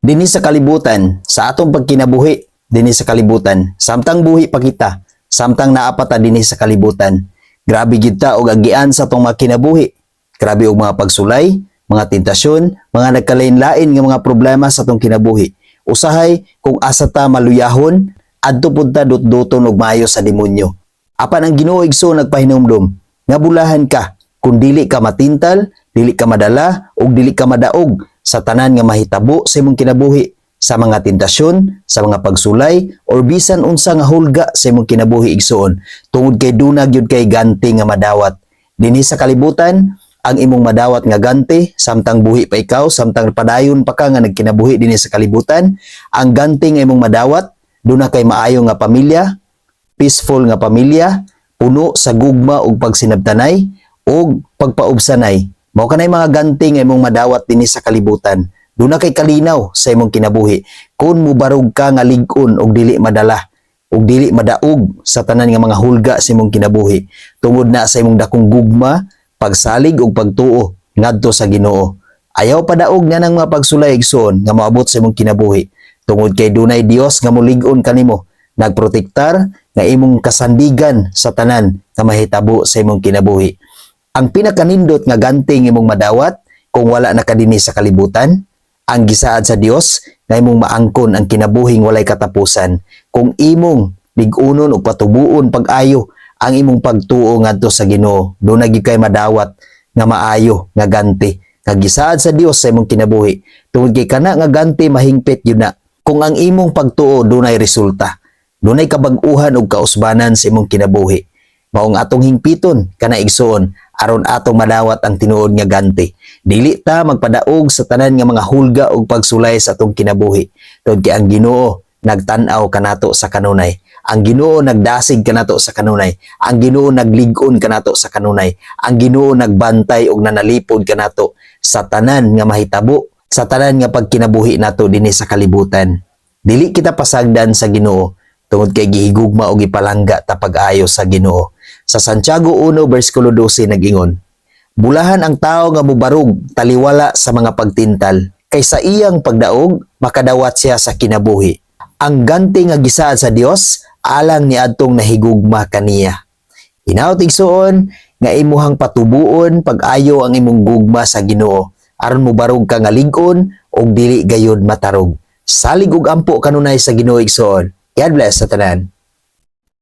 Dinhi sa kalibutan, sa atong pagkinabuhi, dinhi sa kalibutan, samtang buhi pa kita, samtang naapata dinhi sa kalibutan. Grabe gid ta og agian sa atong mga kinabuhi. Grabe og mga pagsulay, mga tentasyon, mga nagkalain-lain nga mga problema sa atong kinabuhi. Usahay kung asa ta maluyahon, adto pud ta dut-duton og maayo sa demonyo. Apan ang Ginoo igsoon nagpahinumdom nga bulahan ka kung dili ka matintal, dili ka madala ug dili ka madaog sa tanan nga mahitabo sa imong kinabuhi, sa mga tentasyon, sa mga pagsulay or bisan unsa nga hulga sa imong kinabuhi igsoon, tungod kay dunag gyud kay ganti nga madawat. Dinhi sa kalibutan, ang imong madawat nga ganti samtang buhi pa ikaw, samtang padayon pa ka nga nagkinabuhi dinhi sa kalibutan, ang ganti nga imong madawat duna kay maayo nga pamilya, peaceful nga pamilya, puno sa gugma ug pagsinabtanay ug pagpaubsanay. Mao kanay mga ganti nga imong madawat dinhi sa kalibutan. Duna kay kalinaw sa imong kinabuhi. Kun mubarog ka nga lig-on og dili madala ug dili madaog sa tanan nga mga hulga sa imong kinabuhi. Tungod na sa imong dakong gugma, pagsalig ug pagtuo ngadto sa Ginoo. Ayaw padaog nga nang mga pagsulay igsoon nga moabot sa imong kinabuhi. Tungod kay dunay Dios nga molig-on kanimo, nagprotektar nga imong kasandigan sa tanan nga mahitabo sa imong kinabuhi. Ang pinakanindot nga ganting imong madawat kung wala na ka dinhi sa kalibutan, ang gisaad sa Dios nga imong maangkon ang kinabuhing walay katapusan kung imong lig-unon o patubuon pag-ayo ang imong pagtuo ngadto sa Ginoo. Doon na gyud kay madawat nga maayo nga ganti nga gisaad sa Dios sa imong kinabuhi. Tungod kay kana nga ganti mahingpit gyud na kung ang imong pagtuo dunay resulta, dunay kabag-uhan ug kausbanan sa imong kinabuhi. Maong atong hingpiton kana igsoon aron atong madawat ang tinuod nga ganti. Dili ta magpadaog sa tanan nga mga hulga ug pagsulay sa atong kinabuhi. Tungod kay ang Ginoo nagtan-aw kanato sa kanunay. Ang Ginoo nagdasig kanato sa kanunay. Ang Ginoo naglig-on kanato sa kanunay. Ang Ginoo nagbantay ug nanalipod kanato sa tanan nga mahitabo, sa tanan nga pagkinabuhi nato dinhi sa kalibutan. Dili kita pasagdan sa Ginoo tungod kay gihigugma og ipalangga ta pag-ayo sa Ginoo. Sa Santiago 1 bersikulo 12 nag-ingon, bulahan ang tao nga mubarog taliwala sa mga pagtintal, kay sa iyang pagdaog makadawat siya sa kinabuhi. Ang ganti nga gisaad sa Dios alang niadtong nahigugma kaniya. Hinaut igsoon nga imuhang patubuon pag-ayo ang imong gugma sa Ginoo aron mubarog ka nga lig-on ug dili gayud matarog. Salig ug ampo kanunay sa Ginoo igsoon. God bless sa tanan.